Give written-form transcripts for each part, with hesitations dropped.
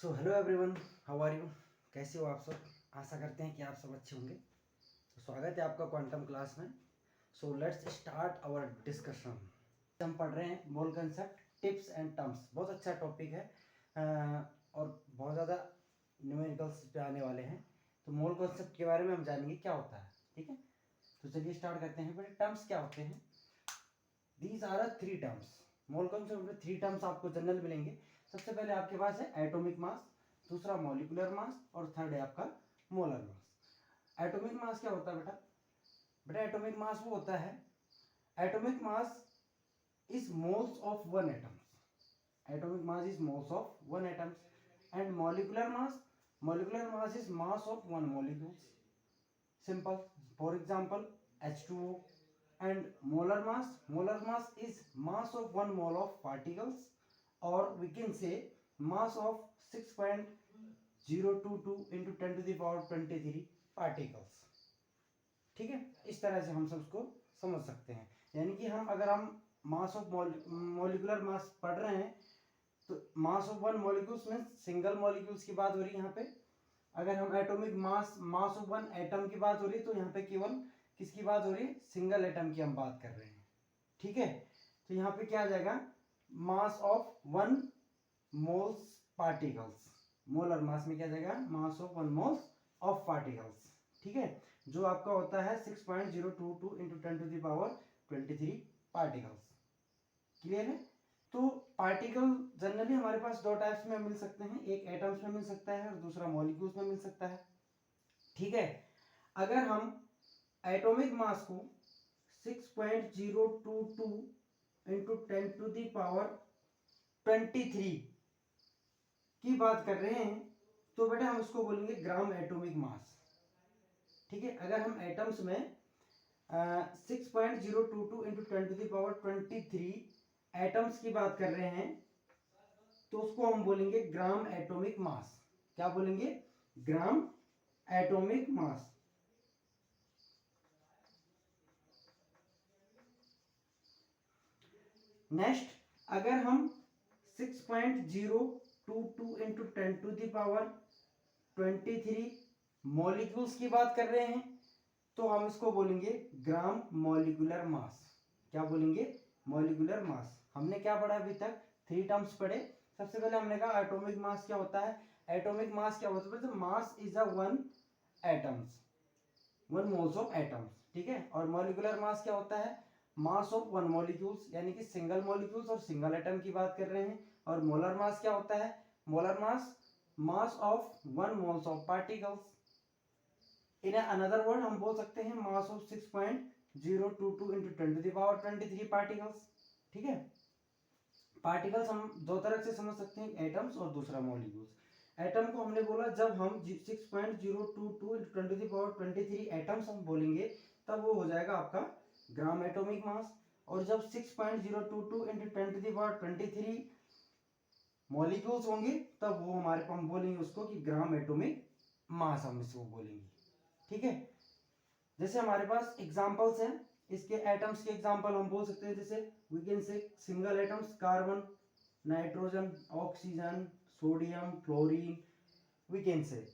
So hello everyone, how are you? कैसे हो आप सब? आशा करते हैं कि आप सब अच्छे होंगे। तो स्वागत है आपका क्वांटम क्लास में। So let's start our discussion. हम पढ़ रहे हैं mole concept, tips and terms. बहुत अच्छा टॉपिक है और बहुत ज़्यादा न्यूमेरिकल्स पे आने वाले हैं। तो मोल कंसेप्ट के बारे में हम जानेंगे क्या होता है। ठीक है, तो चलिए स्टार्ट करते हैं। बड़े टर्म्स क्या होते हैं? These are 3 terms. Mole concept में 3 टर्म्स आपको जनरल मिलेंगे। सबसे पहले आपके पास है एटॉमिक मास, दूसरा मॉलिक्यूलर मास और थर्ड है आपका मोलर मास। एटॉमिक मास क्या होता है बेटा? बेटा एटॉमिक मास वो होता है, atomic mass is moles of one atoms. Atomic mass is moles of one atoms and molecular mass is mass of one molecules. Simple. For example, H2O. And molar mass is mass of one mole of particles, or we can say mass of 6.022 into 10 to the power 23 particles. ठीक है, इस तरह से हम सब उसको समझ सकते हैं। यानी कि अगर हम मास ऑफ मॉलिक्यूलर मास पढ़ रहे हैं तो मास ऑफ वन मॉलिक्यूल्स में सिंगल मॉलिक्यूल्स की बात हो रही है यहाँ पे। अगर हम atomic mass of one atom की बात हो रही है तो यहाँ पे केवल किसकी बात हो रही है? सिंगल एटम की हम बात कर रहे हैं। ठीक है, तो यहाँ पे क्या आ जाएगा? Mass of one moles particles. Molar mass में क्या जाएगा? Mass of one moles of particles. ठीक है, जो आपका होता है 6.022 into 10 to the power 23 particles. Clear है? तो पार्टिकल जनरली हमारे पास दो टाइप्स में मिल सकते हैं, एक एटम्स में मिल सकता है और दूसरा मॉलिक्यूल्स में मिल सकता है। ठीक है, अगर हम एटॉमिक मास को 6.022 इंटू 10 टू द पावर 23 की बात कर रहे हैं तो बेटा हम इसको बोलेंगे ग्राम एटॉमिक मास। ठीक है, अगर हम एटम्स में 6.022 into 10 to the power 23 atoms की बात कर रहे हैं तो उसको हम बोलेंगे ग्राम एटॉमिक मास। क्या बोलेंगे? ग्राम एटॉमिक मास। नेक्स्ट, अगर हम 6.022 into 10 to the power 23 molecules की बात कर रहे हैं तो हम इसको बोलेंगे ग्राम मॉलिक्यूलर मास। क्या बोलेंगे? Molecular mass. हमने क्या पढ़ा अभी तक? 3 टर्म्स पढ़े। सबसे पहले हमने कहा एटॉमिक मास क्या होता है। एटॉमिक मास क्या होता है? तो mass is a one atoms, one moles of atoms. ठीक है, और मॉलिक्यूलर मास क्या होता है? मास ऑफ वन मॉलिक्यूल्स, यानी कि सिंगल मॉलिक्यूल्स और सिंगल एटम की बात कर रहे हैं। और मोलर मास क्या होता है? Molar mass mass of one moles of particles. In another word हम बोल सकते हैं mass of 6.022 into 10 to the power 23 particles. ठीक है, पार्टिकल्स हम दो तरह से समझ सकते हैं, एटम्स और दूसरा मॉलिक्यूल्स। एटम को हमने बोला जब हम 6.022 into 10 to the power 23 atoms हम बोलेंगे तब वो हो जाएगा आपका ग्राम एटॉमिक मास। और जब 6.022 into 10 to the power 23 molecules होंगे तब वो हमारे हम बोलेंगे उसको कि ग्राम एटॉमिक मास हम इसको बोलेंगे। ठीक है, जैसे हमारे पास एग्जांपल्स हैं इसके, एटम्स के एग्जांपल हम बोल सकते हैं, जैसे we can say single atoms carbon, nitrogen, oxygen, sodium, chlorine, we can say.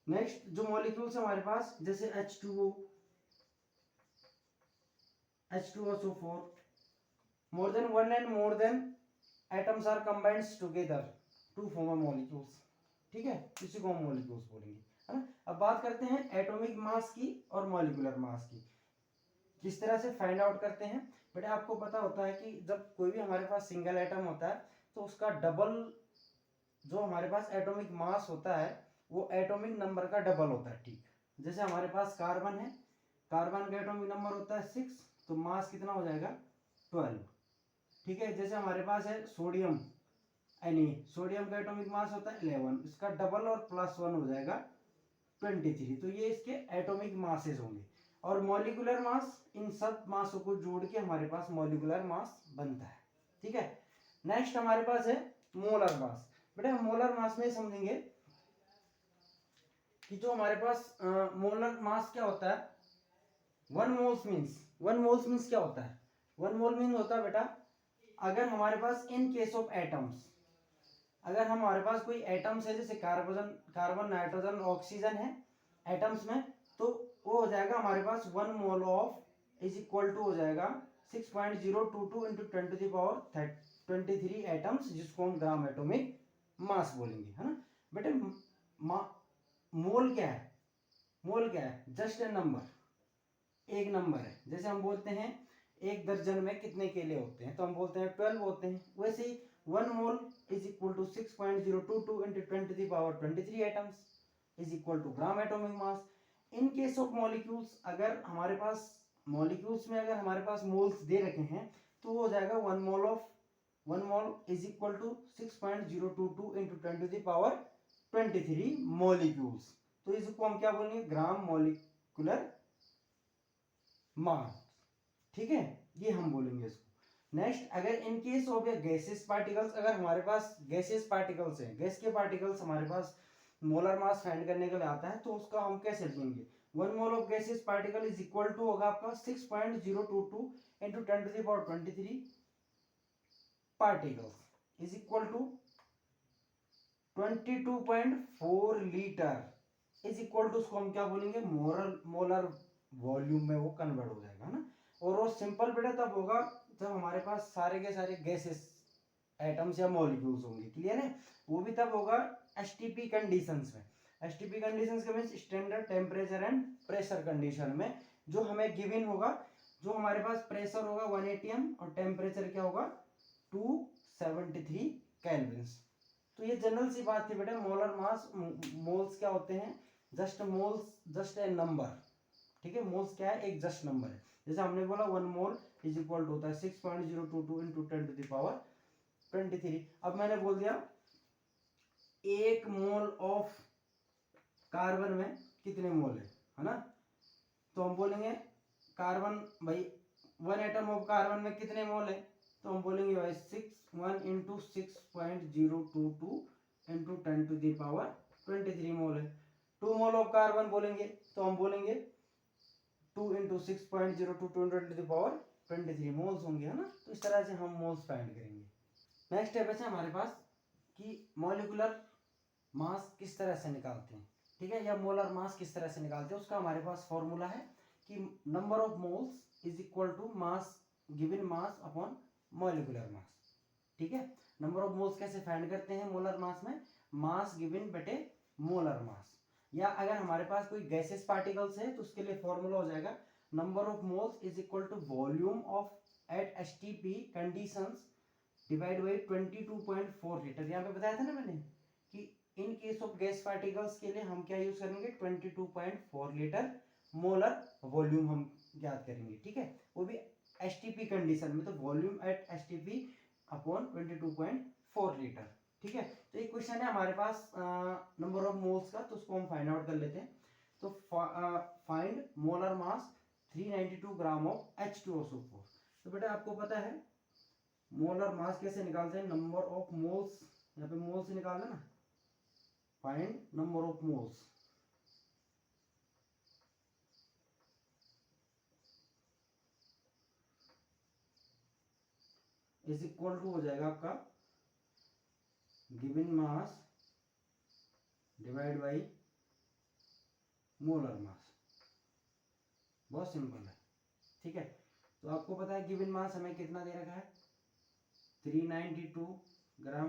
Next जो मॉलिक्यूल्स हमारे पास जैसे H2O, H2SO4, more than one and more than atoms are combined together to form a molecules। ठीक है, इसी को हम molecules बोलेंगे, है ना। अब बात करते हैं एटॉमिक मास की और मॉलिक्यूलर मास की, किस तरह से फाइंड आउट करते हैं। बेटा आपको पता होता है कि जब कोई भी हमारे पास सिंगल एटम होता है तो उसका डबल जो हमारे पास एटॉमिक मास होता है वो एटॉमिक नंबर का डबल होता है। ठीक, जैसे हमारे पास कार्बन है, कार्बन का एटॉमिक नंबर होता है 6, तो मास कितना हो जाएगा? 12। ठीक है, जैसे हमारे पास है सोडियम, सोडियम का एटॉमिक मास होता है 11, इसका डबल और +1 हो जाएगा 23। तो ये इसके एटॉमिक मासेस होंगे। और मॉलिक्यूलर मास, इन सब मासों को जोड़ के हमारे पास मॉलिक्यूलर मास बनता है। ठीक है, नेक्स्ट हमारे पास है मोलर मास। बेटा मोलर मास में समझेंगे कि जो हमारे पास मोलर मास क्या होता है। वन मोल्स मीन्स क्या होता है? वन मोल मीन होता है बेटा, अगर हमारे पास इन केस ऑफ एटम्स, अगर हमारे पास कोई एटम्स है, जैसे कार्बन नाइट्रोजन ऑक्सीजन है एटम्स में, तो वो हो जाएगा हमारे पास 1 mole of is equal to हो जाएगा 6.022 इंटू 10⁻23 एटम्स, जिसको हम ग्राम एटॉमिक मास बोलेंगे, है ना बेटे। मोल क्या है? मोल क्या है? जस्ट ए नंबर, एक नंबर है। जैसे हम बोलते हैं एक दर्जन में कितने केले होते हैं, तो हम बोलते हैं 12 होते हैं। वैसे ही 1 mole is equal to 6.022 into 10⁻23 atoms is equal to gram atomic mass. In case of molecules, अगर हमारे पास मॉलिक्यूल्स में अगर हमारे पास मोल्स दे रखे हैं, तो हो जाएगा 1 mole is equal to 6.022 into 10⁻23 molecules. तो इसको हम क्या बोलेंगे? ग्राम मॉलिक्यूलर मास, ठीक है, ये हम बोलेंगे इसको। नेक्स्ट, अगर इन केस ऑफ गैसेस पार्टिकल्स, अगर हमारे पास गैसेस पार्टिकल्स हैं, गैस के पार्टिकल्स हमारे पास मोलर मास फाइंड करने के लिए आता है, तो उसका हम कैसे लिखेंगे? 1 mole of gases particle is equal to होगा आपका 6.022 into 10⁻23 particles is equal to 22.4 litre is equal to, उसको हम क्या बोलेंगे? मोलर वॉल्यूम में वो कन्वर्ट हो जाएगा ना। और वो सिंपल बेटा तब होगा जब हमारे पास सारे के सारे गैसेस एटम्स या मॉलिक्यूल्स होंगे, क्लियर है? वो भी तब होगा एसटीपी कंडीशंस में। एसटीपी कंडीशंस का means standard temperature and pressure condition में, जो हमें गिवन होगा, जो हमारे पास प्रेशर होगा 1 atm और टेम्परेचर क्या होगा 273 केल्विन्स। तो ये जनरल सी बात थी बेटा। मोलर मास, मोल्स क्या होते हैं? Just moles, just a number, ठीक है। मोल्स क्या है? एक जस्ट नंबर है। जैसे हमने बोला 1 मोल इज इक्वल टू होता है 6.022 इंटू 10⁻23। अब मैंने बोल दिया 1 मोल ऑफ कार्बन में कितने मोल है ना? तो हम बोलेंगे कार्बन भाई 1 एटम ऑफ कार्बन में कितने मोल है? तो हम बोलेंगे भाई 1 इंटू 6.022 इंटू 10⁻23 मोल है। 2 मोल ऑफ कार्बन बोलेंगे तो हम बोलेंगे 2 इंटू 6.022 इंटू 10⁻23 मोल्स होंगे, है ना। तो इस तरह से हम मोल्स फाइंड करेंगे। नेक्स्ट स्टेप है हमारे पास कि मॉलिक्यूलर मास किस तरह से निकालते हैं, ठीक है, या मोलर मास किस तरह से निकालते हैं। उसका हमारे पास फॉर्मूला है कि number of moles is equal to mass given mass upon molecular mass, ठीक है। नंबर ऑफ मोल्स कैसे फाइंड करते हैं मोलर मास में? मास गिवन बटे मोलर मास। या अगर हमारे पास कोई गैसेस पार्टिकल्स है तो उसके लिए फॉर्मूला हो जाएगा number of moles is equal to volume of at STP conditions divide by 22.4 litre. यहाँ पे बताया था ना मैंने कि in case of gas particles के लिए हम क्या यूज करेंगे? 22.4 लीटर मोलर वॉल्यूम हम ज्ञात करेंगे, ठीक है, वो भी एसटीपी कंडीशन में। तो volume at STP upon 22.4 litre, ठीक है। तो एक क्वेश्चन है हमारे पास नंबर ऑफ मोल्स का, तो उसको हम फाइंड आउट कर लेते हैं। तो find molar mass 392 gram of H2SO4। तो बेटा आपको पता है मोलर मास कैसे निकालते हैं? नंबर ऑफ मोल्स, यहाँ पे मोल्स निकालना ना, find number of moles is equal to हो जाएगा आपका given mass divide by molar mass. बहुत सिंपल है, ठीक है। तो आपको पता है गिवन मास हमें कितना दे रखा है? 392 ग्राम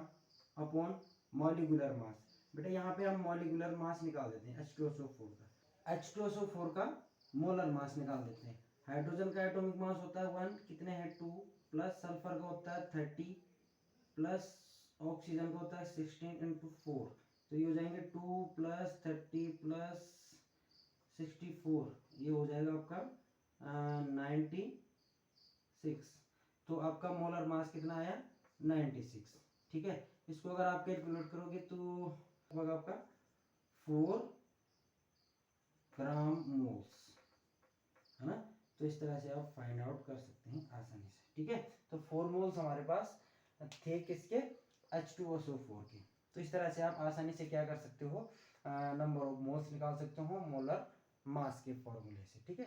अपॉन मॉलिक्यूलर मास। बेटा यहाँ पे हम मॉलिक्यूलर मास निकाल देते हैं H2SO4 का। H2SO4 का मोलर मास निकाल देते हैं। हाइड्रोजन का एटॉमिक मास होता है 1, कितने हैं 2, प्लस सल्फर का होता है 30, प्लस ऑक्सीजन का होता है 16 इंटू 4। तो ये हो जाएंगे 2 प्लस 30 प्लस 64, ये हो जाएगा आपका 96। तो आपका मोलर मास कितना आया? 96, ठीक है। इसको अगर आप कैलकुलेट करोगे तो लगभग आपका 4 ग्राम मोल्स, है ना। तो इस तरह से आप फाइंड आउट कर सकते हैं आसानी से, ठीक है। तो 4 मोल्स हमारे पास थे किसके? H2SO4 के। तो इस तरह से आप आसानी से क्या कर सकते हो? नंबर ऑफ मोल्स निकाल सकते हो मोलर मास के फॉर्मूले से, ठीक है।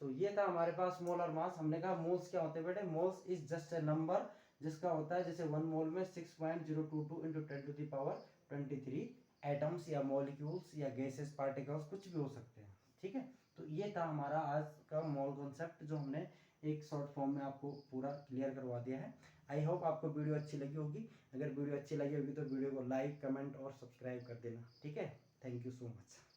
तो ये था हमारे पास मोल और मास। हमने कहा मोल्स क्या होते हैं बेटे, moles is just a number जिसका होता है जैसे 1 मोल में 6.022 इंटू 10⁻23 एटम्स या मॉलिक्यूल्स या गैसेस पार्टिकल्स कुछ भी हो सकते हैं। ठीक है, तो ये था हमारा आज का मोल कॉन्सेप्ट जो हमने एक शॉर्ट फॉर्म में आपको पूरा क्लियर करवा दिया है। आई होप आपको वीडियो अच्छी लगी होगी। अगर वीडियो अच्छी लगी होगी तो वीडियो को लाइक, कमेंट और सब्सक्राइब कर देना। ठीक है, थैंक यू सो मच।